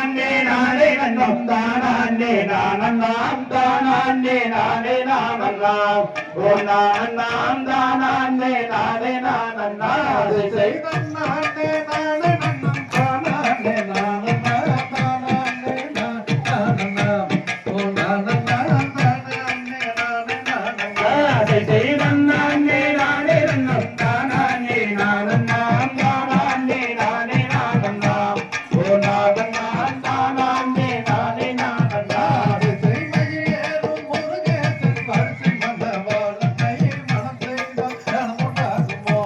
தானானே நானே நன்னம் தானானே நானன்னாம் தானானே நானே நானன்னாம் ஓ நானன்னாம் தானானே நானே நானன்னாம் செய்தன்னானே நானே நன்னம் தானானே நானன்னாம் தானானே நானன்னாம் ஓ நானன்னாம் தானானே நானே நானன்னாம் செய்தன்னானே நானே நன்னம் தானானே நானன்னாம் தானானே நானே நானன்னாம் ஓ நானன்னாம் தானானே நானே நானன்னாம் செய்மையேறும் முருகேசன் வரிசை மனவாளனை மனம் செய்தால் நலமுண்டாகுமோ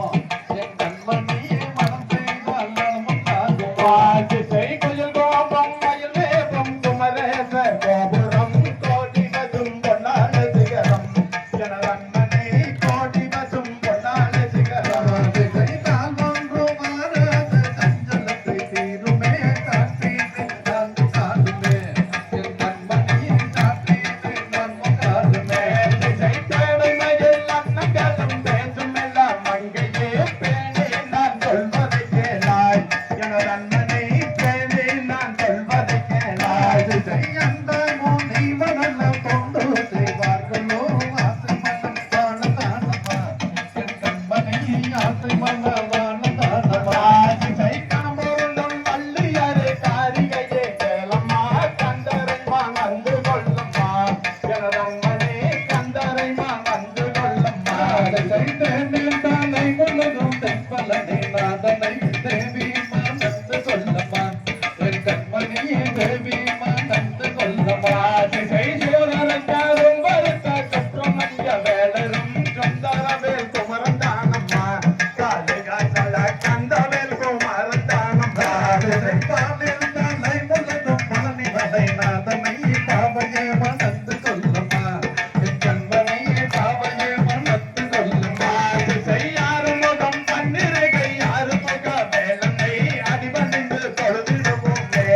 என் கண்மணியே மனம் செய்தால் நலமுண்டாகுமோ திசை குயில் கோபம் மயில் வேகம் குமரேச கோபுரம் கோடி வசும் பொன்னான சிகரம் ஜனரன்மனை கோடி வசும் பொன்னான சிகரம் திசை தால் ஒன்று மாறாத சஞ்சலத்தை தீருமே காற்றீட்டு தாழ்ந்து காதுமே என் கண்மணியை காற்றீட்டு நன்ம காதுமே திசை தேடுமையில் அன்னங்களும் பேசும் எல்லாம் மங்கையே பேணி நான் சொல்வதை கேளாய் ஜனரன்மனை பேணி நான் சொல்வதை கேளாய் திசை அந்த முனை மணல கொண்டு செய்வார்களோ ஆசை மனம் வாழ தானமா என் கண்மணியை ஆசை மன வாழ தானமா திசை கணமுருளும் வள்ளியரே காரிகையே கேளம்மா கந்தரைமா வந்து கொள்ளம்மா ஜனரன்மனை கந்தரைமா வந்து கொள்ளம்மா திசை தேனில் தானை முழுதும் தென்பலனை நாதனை தேவிமா வந்து கொள்ளம்மா என் கண்மணியே தேவிமா வந்து கொள்ளம்மா திசை சோழரஞ்சாரும் வருத்த கற்றுமஞ்ச வேலரும் சொந்தரவேல் குமரந்தானம்மா காலை காசல கந்தவேல் குமரந்தானம்மா திசை பாலில் தலை முழுதும் பழனி வலை நாதனை பாவையே மணந்து கொள்ளம்மா என் கண்மணியே பாவையே மணந்து கொள்ளம்மா திசை ஆறுமுகம் பன்னிருகை ஆறுமுக வேலனை அடிபணிந்து தொழுதிடுவோமே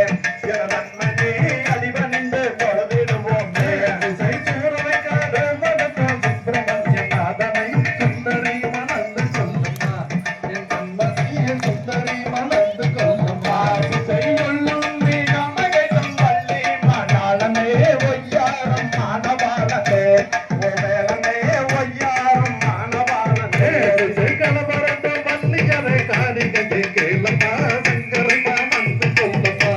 ஜனரன்மனே அடிபணிந்து தொழுதிடுவோமே திசை சூரவைக்காத வடக்க சுப்பிரமணிய நாதனை சுந்தரி மணந்து கொள்ளம்மா என் கண்மணியே சுந்தரி மணந்து கொள்ளம்மா திசை உள்ளும் வீரமகையும் வள்ளி மணாளனே ஒய்யாரம் மானவாளனே ஓ வேலனே ஒய்யாரம் மானவாளனே திசை கலபரத்த வள்ளியரை காரிகையை கேளம்மா சங்கரை மணந்து கொள்ளம்மா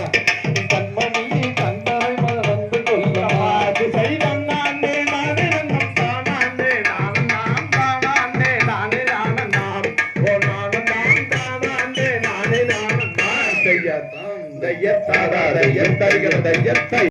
என் கண்மணியே கந்தரை மணந்து கொள்ளம்மா திசை தன்னானே நானே நன்னம் தானானே நானன்னாம் தானானே நானே நானன்னாம் ஓ நானன்னாம் தானானே நானே நானன்னாம் தையத்தாம் தையத்தாரா தையத்தரிகிற தையத்தை